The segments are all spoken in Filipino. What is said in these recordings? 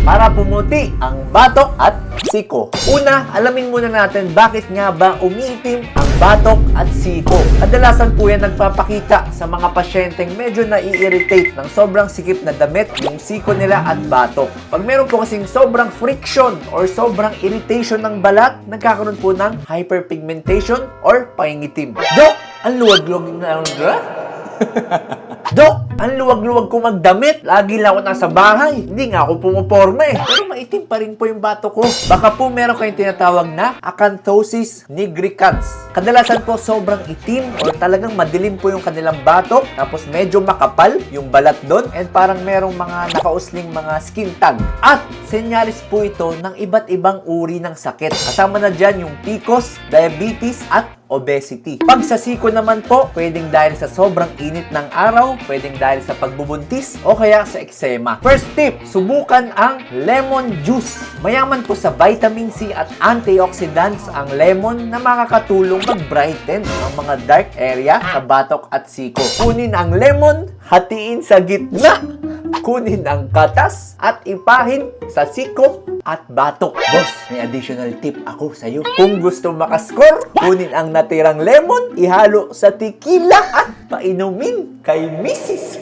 para pumuti ang batok at siko. Una, alamin muna natin bakit nga ba umiitim ang batok at siko. Kadalasan po yan nagpapakita sa mga pasyenteng medyo nai-irritate ng sobrang sikip na damit yung siko nila at batok. Pag meron po kasing sobrang friction or sobrang irritation ng balat, nagkakaroon po ng hyperpigmentation or pangingitim. Dok, ang luwag-luwag na Dok, ang luwag-luwag ko magdamit. Lagi lang ako nasa bahay. Hindi nga ako pumoporma eh. Pero maitim pa rin po yung bato ko. Baka po meron kayong tinatawag na acanthosis nigricans. Kadalasan po sobrang itim or talagang madilim po yung kanilang batok. Tapos medyo makapal yung balat doon. And parang merong mga nakausling mga skin tag. At senyalis po ito ng iba't ibang uri ng sakit. Kasama na dyan yung PCOS, diabetes at obesity. Pag sa siko naman po, pwedeng dahil sa sobrang init ng araw, pwedeng dahil sa pagbubuntis, o kaya sa eksema. First tip, subukan ang lemon juice. Mayaman po sa vitamin C at antioxidants ang lemon na makakatulong mag-brighten ang mga dark area sa batok at siko. Kunin ang lemon, hatiin sa gitna, kunin ang katas at ipahin sa siko at batok. Boss, may additional tip ako sa'yo. Kung gusto makascore, kunin ang natirang lemon, ihalo sa tequila at painumin kay Mrs.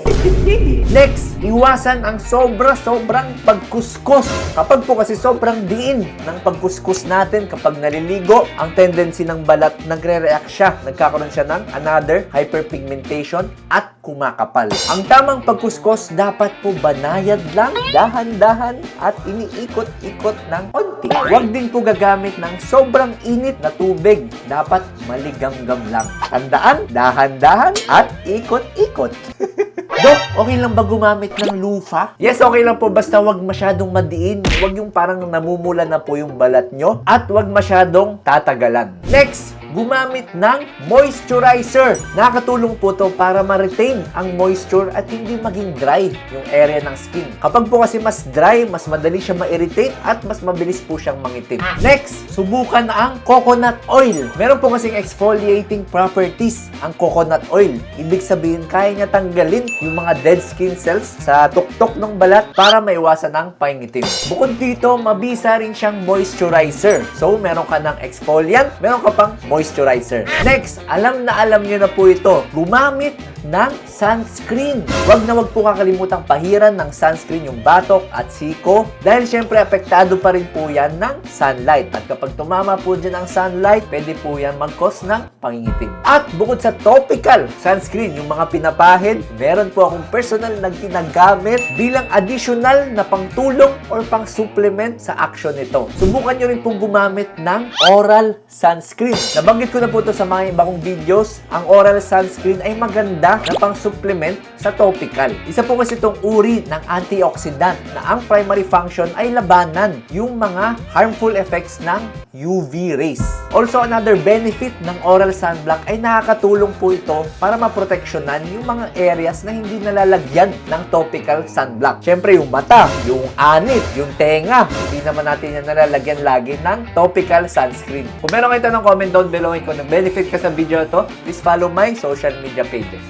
Next, iwasan ang sobra-sobrang pagkuskus. Kapag po kasi sobrang diin ng pagkuskus natin kapag naliligo, ang tendency ng balat nagre-react siya. Nagkakaroon siya ng another hyperpigmentation at kumakapal. Ang tamang pagkuskus dapat po banayad lang, dahan-dahan at iniikot-ikot ng konti. Huwag din po gagamit ng sobrang init na tubig. Dapat maligamgam lang. Tandaan, dahan-dahan at ikot-ikot. Dok, okay lang ba gumamit ng lufa? Yes, okay lang po. Basta wag masyadong madiin. Wag yung parang namumula na po yung balat nyo. At wag masyadong tatagalan. Next, gumamit ng moisturizer. Nakakatulong po to para ma-retain ang moisture at hindi maging dry yung area ng skin. Kapag po kasi mas dry, mas madali siya ma-irritate at mas mabilis po siyang mangitim. Next, subukan ang coconut oil. Meron po kasing exfoliating properties ang coconut oil. Ibig sabihin, kaya niya tanggalin yung mga dead skin cells sa tuktok ng balat para maiwasan ang pangitim. Bukod dito, mabisa rin siyang moisturizer. So, meron ka ng exfoliant, meron ka pang moisturizer. Next, alam nyo na po ito. Gumamit ng sunscreen. Wag na wag po kakalimutang pahiran ng sunscreen yung batok at siko dahil syempre apektado pa rin po yan ng sunlight. At kapag tumama po dyan ang sunlight, pwede po yan mag-cause ng pangingitim. At bukod sa topical sunscreen, yung mga pinapahid, meron po akong personal na ginagamit bilang additional na pangtulong or pang-supplement sa action nito. Subukan nyo rin pong gumamit ng oral sunscreen. Nabanggit ko na po ito sa mga iba kong videos. Ang oral sunscreen ay maganda na pang-supplement sa topical. Isa po kasi itong uri ng antioxidant na ang primary function ay labanan yung mga harmful effects ng UV rays. Also, another benefit ng oral sunblock ay nakakatulong po ito para maproteksyonan yung mga areas na hindi nalalagyan ng topical sunblock. Siyempre, yung mata, yung anit, yung tenga, hindi naman natin yan nalalagyan lagi ng topical sunscreen. Kung meron kayo ng comment down below kung nag-benefit ka sa video na to, please follow my social media pages.